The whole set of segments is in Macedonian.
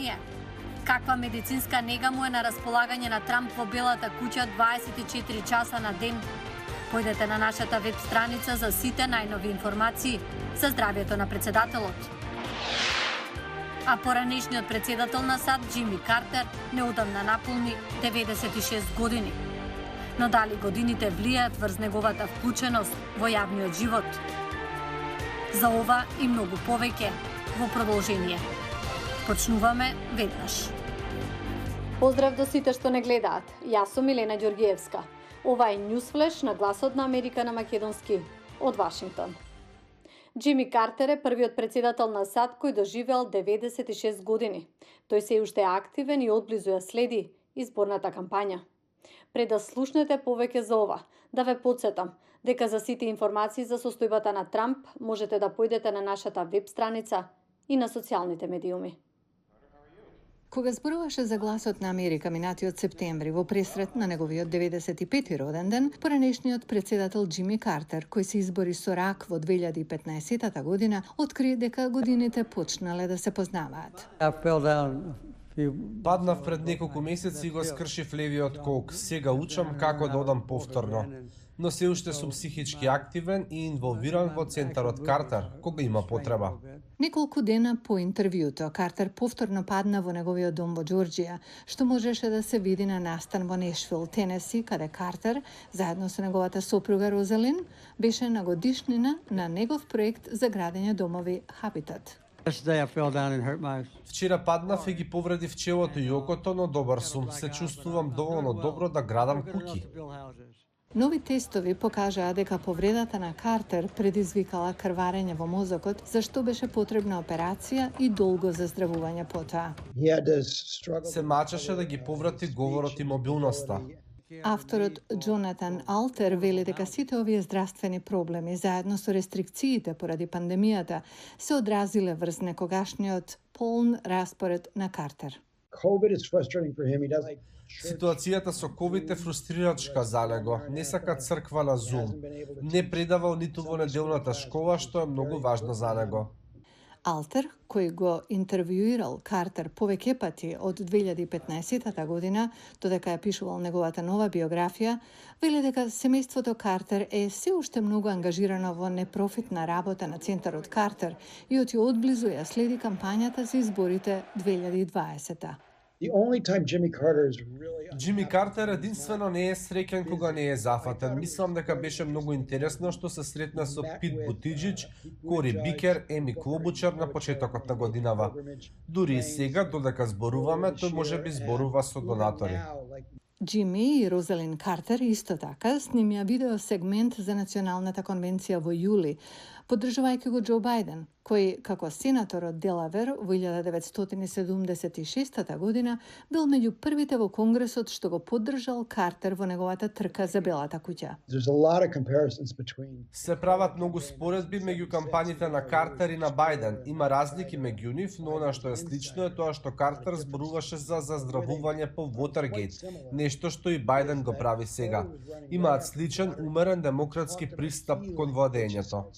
прашање. Каква медицинска нега му е на располагање на Трамп во Белата куќа 24 часа на ден? Појдете на нашата веб страница за сите најнови информации за здравјето на председателот. А поранешниот председател на САД, Џими Картер, неодамна наполни 96 години. Но дали годините влијаат врз неговата вклученост во јавниот живот? За ова и многу повеќе во продолжение. Почнуваме веднаш. Поздрав до сите што не гледаат. Јас сум Милена Ѓоргиевска. Ова е Ньюсфлеш на Гласот на Америка на македонски од Вашингтон. Џими Картер е првиот председател на САД кој доживеал 96 години. Тој се уште е активен и одблизу ја следи изборната кампања. Пред да слушнете повеќе за ова, да ве потсетам дека за сите информации за состојбата на Трамп можете да појдете на нашата веб страница и на социјалните медиуми. Кога зборуваше за Гласот на Америка минатиот септември во пресрет на неговиот 95-ти роден ден, поранешниот председател Џими Картер, кој се избори со рак во 2015 година, откри дека годините почнале да се познаваат. Паднав пред неколку месеци и го скршив левиот колк. Сега учам како да одам повторно. Но се уште сум психички активен и инволвиран во центарот Картер, кога има потреба. Неколку дена по интервјуто, Картер повторно падна во неговиот дом во Џорџија, што можеше да се види на настан во Нешвил, Тенеси, каде Картер, заедно со неговата сопруга Розалин, беше на годишнина на негов проект за градење домови Хабитат. Вчера паднав и ги повредив челото и окото, но добар сум. Се чувствувам доволно добро да градам куќи. Нови тестови покажаа дека повредата на Картер предизвикала крварење во мозокот, за што беше потребна операција и долго заздравување потоа. Се мачеше да ги поврати говорот и мобилноста. Авторот Джонатан Алтер вели дека сите овие здравствени проблеми, заедно со рестрикциите поради пандемијата, се одразиле врз некогашниот полн распоред на Картер. Ситуацијата со ковид е фрустрирачка за него. Не сака црква на Зум. Не предавал ниту во неделната школа, што е многу важно за него. Алтер, кој го интервјуирал Картер повеќе пати од 2015 година, додека ја пишувал неговата нова биографија, вели дека семејството Картер е се уште многу ангажирано во непрофитна работа на центарот Картер и од одблизу ја следи кампањата за изборите 2020. Џими Картер единствено не е среќен кога не е зафатен. Мислам дека беше многу интересно што се сретна со Пит Бутиџич, Кори Бикер, Еми Клобучар на почетокот на годинава. Дури и сега, додека зборуваме, тој можеби зборува со донатори. Џими и Розалин Картер исто така снимија видео сегмент за Националната конвенција во јули, поддржувајќи го Џо Бајден, кој, како сенатор од Делавер во 1976 година, бил меѓу првите во Конгресот што го поддржал Картер во неговата трка за Белата куќа. Се прават многу споредби меѓу кампањите на Картер и на Бајден. Има разлики меѓу нив, но она што е слично е тоа што Картер зборуваше за заздравување по Вотергејт, нешто што и Бајден го прави сега. Имаат сличен, умерен демократски пристап кон владењето.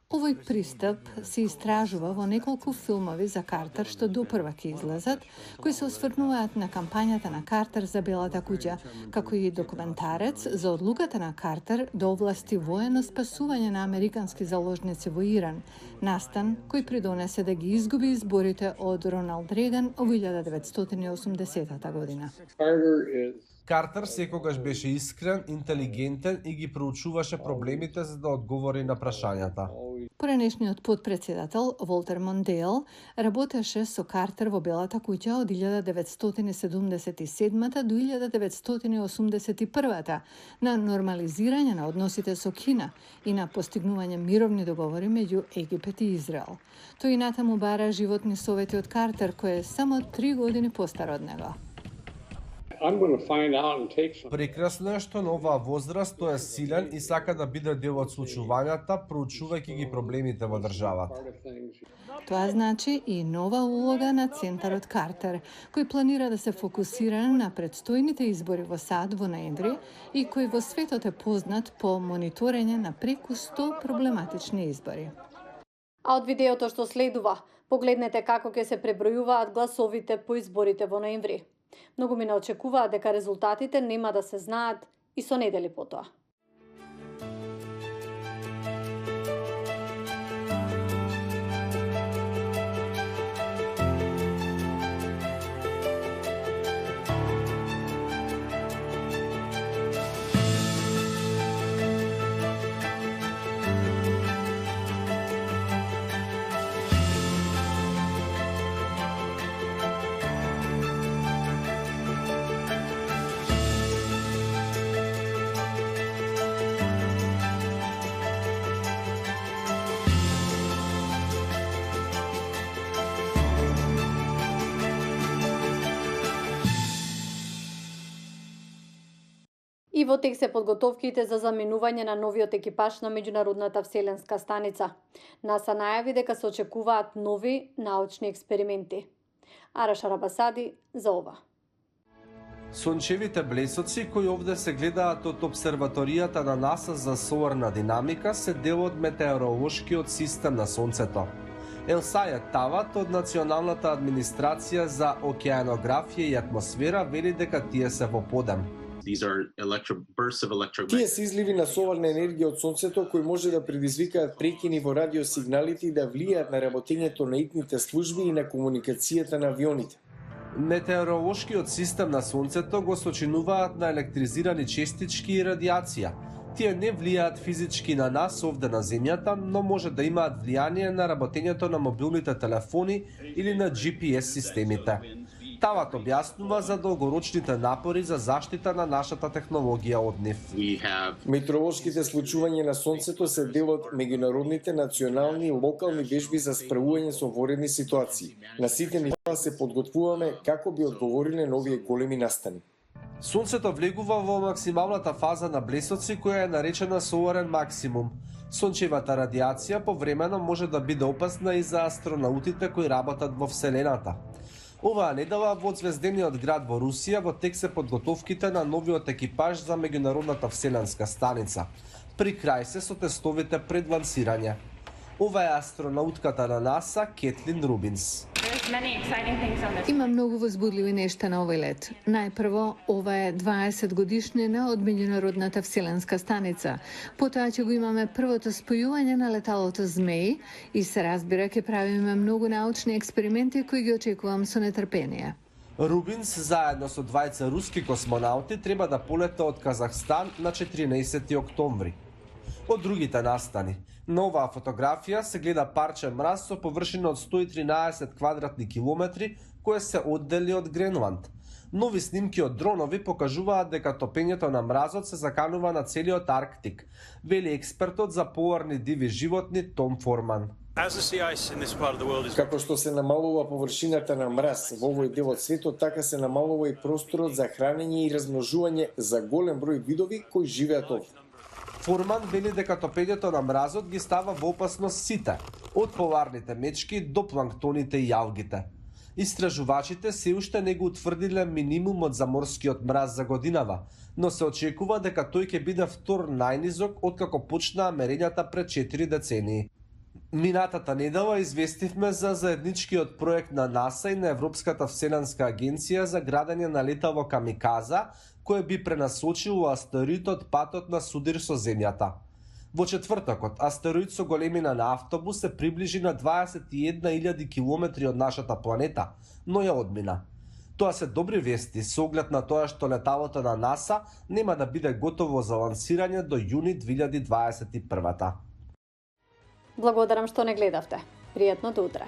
Овој пристап се истражува во неколку филмови за Картер што допрва ќе излезат, кои се осврнуваат на кампањата на Картер за Белата куќа, како и документарец за одлуката на Картер да овласти воено спасување на американски заложници во Иран, настан кој придонесе да ги изгуби изборите од Роналд Реган во 1980 година. Картер секогаш беше искрен, интелигентен и ги проучуваше проблемите за да одговори на прашањата. Поранешниот подпредседател Волтер Мондел работеше со Картер во Белата куќа од 1977 до 1981 на нормализирање на односите со Кина и на постигнување мировни договори меѓу Египет и Израел. Тој натаму бара животни совети од Картер, кој е само 3 години постар од него. Прекрасно е што на оваа возраст тој е силен и сака да биде дел од случувањата, проучувајќи ги проблемите во државата. Тоа значи и нова улога на центарот Картер, кој планира да се фокусира на предстојните избори во САД во ноември и кој во светот е познат по мониторење на преку 100 проблематични избори. А од видеото што следува, Погледнете како ќе се пребројуваат гласовите по изборите во ноември. Многу ми не очекуваат дека резултатите нема да се знаат и со недели потоа. И во тек се подготовките за заминување на новиот екипаж на меѓународната вселенска станица. НАСА најави дека се очекуваат нови научни експерименти. Ара Шарабасади за ова. Сончевите блесоци кои овде се гледаат од обсерваторијата на НАСА за соларна динамика се дел од метеоролошкиот систем на Сонцето. Елсајет Тават од Националната администрација за океанографија и атмосфера вели дека тие се во подем. Тие се изливи на соларна енергија од Сонцето кои може да предизвикаат прекини во радиосигналите и да влијаат на работењето на итните служби и на комуникацијата на авионите. Метеоролошкиот систем на Сонцето го сочинуваат на електризирани честички и радиација. Тие не влијаат физички на нас овде на Земјата, но може да имаат влијание на работењето на мобилните телефони или на GPS системите. Тават објаснува за долгорочните напори за заштита на нашата технологија од нив. Метеоролошките случувања на Сонцето се дел од меѓународните, национални и локални вежби за справување со воредни ситуации. На сите нива се подготвуваме како би одговориле на овие големи настани. Сонцето влегува во максималната фаза на блесоци која е наречена соларен максимум. Сончевата радиација повремено може да биде опасна и за астронаутите кои работат во Вселената. Оваа недела во одзвездениот град во Русија во тек се подготовките на новиот екипаж за меѓународната вселенска станица. При крај се со тестовите пред лансирање. Ова е астронаутката на НАСА Кетлин Рубинс. Има многу возбудливи нешта на овој лет. Најпрво, ова е 20 годишнина од меѓународната вселенска станица. Потоа ќе го имаме првото спојување на леталото Змеј и се разбира ќе правиме многу научни експерименти кои ги очекувам со нетрпение. Рубинс заедно со двајца руски космонаути треба да полете од Казахстан на 14 октомври. Од другите настани. На оваа фотографија се гледа парче мраз со површина од 113 квадратни километри кое се оддели од Гренланд. Нови снимки од дронови покажуваат дека топењето на мразот се заканува на целиот Арктик, вели експертот за поларни диви животни Том Форман. Како што се намалува површината на мраз во овој дел од светот, така се намалува и просторот за хранење и размножување за голем број видови кои живеат овде. Форман вели дека топењето на мразот ги става во опасност сите, од поларните мечки до планктоните и алгите. Истражувачите се уште не го утврдиле минимумот за морскиот мраз за годинава, но се очекува дека тој ќе биде втор најнизок откако почнаа мерењата пред 4 децении. Минатата недела известивме за заедничкиот проект на НАСА и на Европската вселенска агенција за градење на летало Камиказа, кој би пренасочило астероидот патот на судир со Земјата. Во четвртокот, астероид со големина на автобус се приближи на 21.000 километри од нашата планета, но ја одмина. Тоа се добри вести со оглед на тоа што леталото на НАСА нема да биде готово за лансирање до јуни 2021. Благодарам што не гледавте. Пријатно до утре.